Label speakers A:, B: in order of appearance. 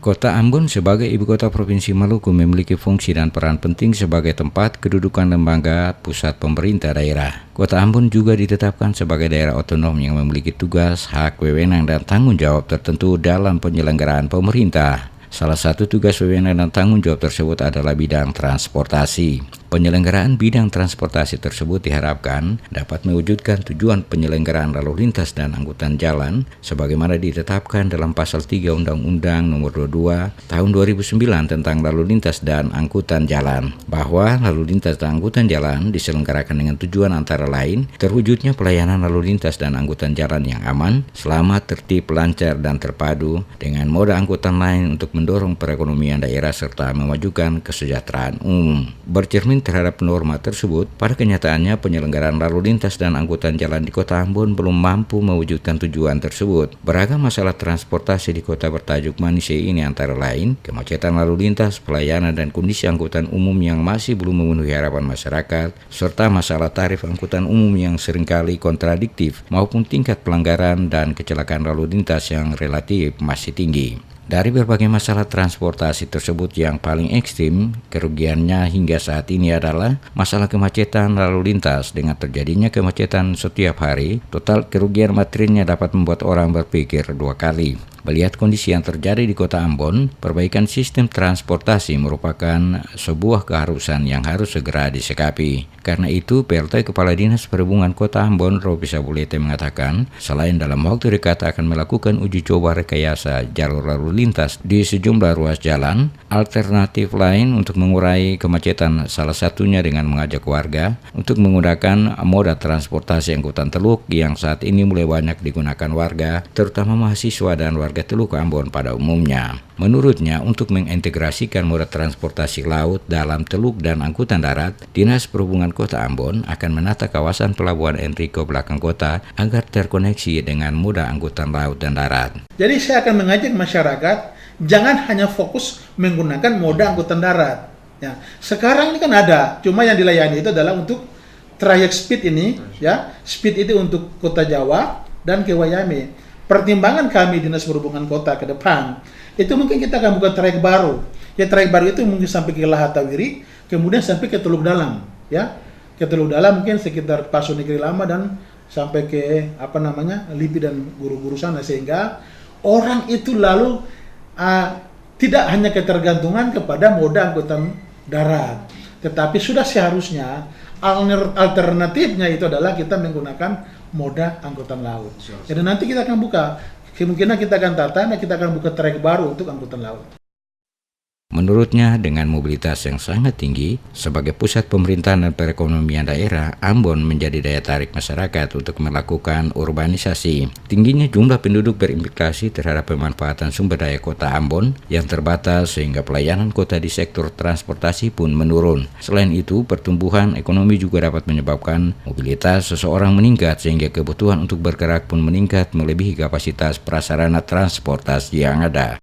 A: Kota Ambon sebagai ibu kota Provinsi Maluku memiliki fungsi dan peran penting sebagai tempat kedudukan lembaga pusat pemerintah daerah. Kota Ambon juga ditetapkan sebagai daerah otonom yang memiliki tugas, hak, wewenang, dan tanggung jawab tertentu dalam penyelenggaraan pemerintah. Salah satu tugas, wewenang, dan tanggung jawab tersebut adalah bidang transportasi. Penyelenggaraan bidang transportasi tersebut diharapkan dapat mewujudkan tujuan penyelenggaraan lalu lintas dan angkutan jalan sebagaimana ditetapkan dalam Pasal 3 Undang-Undang Nomor 22 Tahun 2009 tentang lalu lintas dan angkutan jalan, bahwa lalu lintas dan angkutan jalan diselenggarakan dengan tujuan antara lain terwujudnya pelayanan lalu lintas dan angkutan jalan yang aman, selamat, tertib, lancar, dan terpadu dengan moda angkutan lain untuk mendorong perekonomian daerah serta memajukan kesejahteraan umum. Bercermin terhadap norma tersebut, pada kenyataannya penyelenggaraan lalu lintas dan angkutan jalan di Kota Ambon belum mampu mewujudkan tujuan tersebut. Beragam masalah transportasi di kota bertajuk Manise ini antara lain kemacetan lalu lintas, pelayanan dan kondisi angkutan umum yang masih belum memenuhi harapan masyarakat, serta masalah tarif angkutan umum yang seringkali kontradiktif maupun tingkat pelanggaran dan kecelakaan lalu lintas yang relatif masih tinggi. Dari berbagai masalah transportasi tersebut yang paling ekstrim, kerugiannya hingga saat ini adalah masalah kemacetan lalu lintas. Dengan terjadinya kemacetan setiap hari, total kerugian materialnya dapat membuat orang berpikir dua kali. Melihat kondisi yang terjadi di Kota Ambon, perbaikan sistem transportasi merupakan sebuah keharusan yang harus segera disikapi. Karena itu, PLT Kepala Dinas Perhubungan Kota Ambon, Robi Sabulete, mengatakan, selain dalam waktu dekat akan melakukan uji coba rekayasa jalur lalu lintas di sejumlah ruas jalan, alternatif lain untuk mengurai kemacetan salah satunya dengan mengajak warga untuk menggunakan moda transportasi angkutan teluk yang saat ini mulai banyak digunakan warga, terutama mahasiswa dan warga Teluk Ambon pada umumnya. Menurutnya, untuk mengintegrasikan moda transportasi laut dalam teluk dan angkutan darat, Dinas Perhubungan Kota Ambon akan menata kawasan Pelabuhan Enrico belakang kota agar terkoneksi dengan moda angkutan laut dan darat.
B: Jadi saya akan mengajak masyarakat jangan hanya fokus menggunakan moda angkutan darat. Ya, sekarang ini kan ada, cuma yang dilayani itu adalah untuk trayek speed ini, ya, speed itu untuk Kota Jawa dan ke Wayame. Pertimbangan kami Dinas Perhubungan Kota ke depan, itu mungkin kita akan buka trayek baru. Ya, trayek baru itu mungkin sampai ke Lahatawiri, kemudian sampai ke Teluk Dalam, ya. Ke Teluk Dalam mungkin sekitar Paso Negeri Lama dan sampai ke Lipi dan guru-guru sana, sehingga orang itu lalu tidak hanya ketergantungan kepada moda angkutan darat, tetapi sudah seharusnya alternatifnya itu adalah kita menggunakan moda angkutan laut. Jadi nanti kita akan buka, kemungkinan kita akan kita akan buka trayek baru untuk angkutan laut.
A: Menurutnya, dengan mobilitas yang sangat tinggi, sebagai pusat pemerintahan dan perekonomian daerah, Ambon menjadi daya tarik masyarakat untuk melakukan urbanisasi. Tingginya jumlah penduduk berimplikasi terhadap pemanfaatan sumber daya Kota Ambon yang terbatas sehingga pelayanan kota di sektor transportasi pun menurun. Selain itu, pertumbuhan ekonomi juga dapat menyebabkan mobilitas seseorang meningkat sehingga kebutuhan untuk bergerak pun meningkat melebihi kapasitas prasarana transportasi yang ada.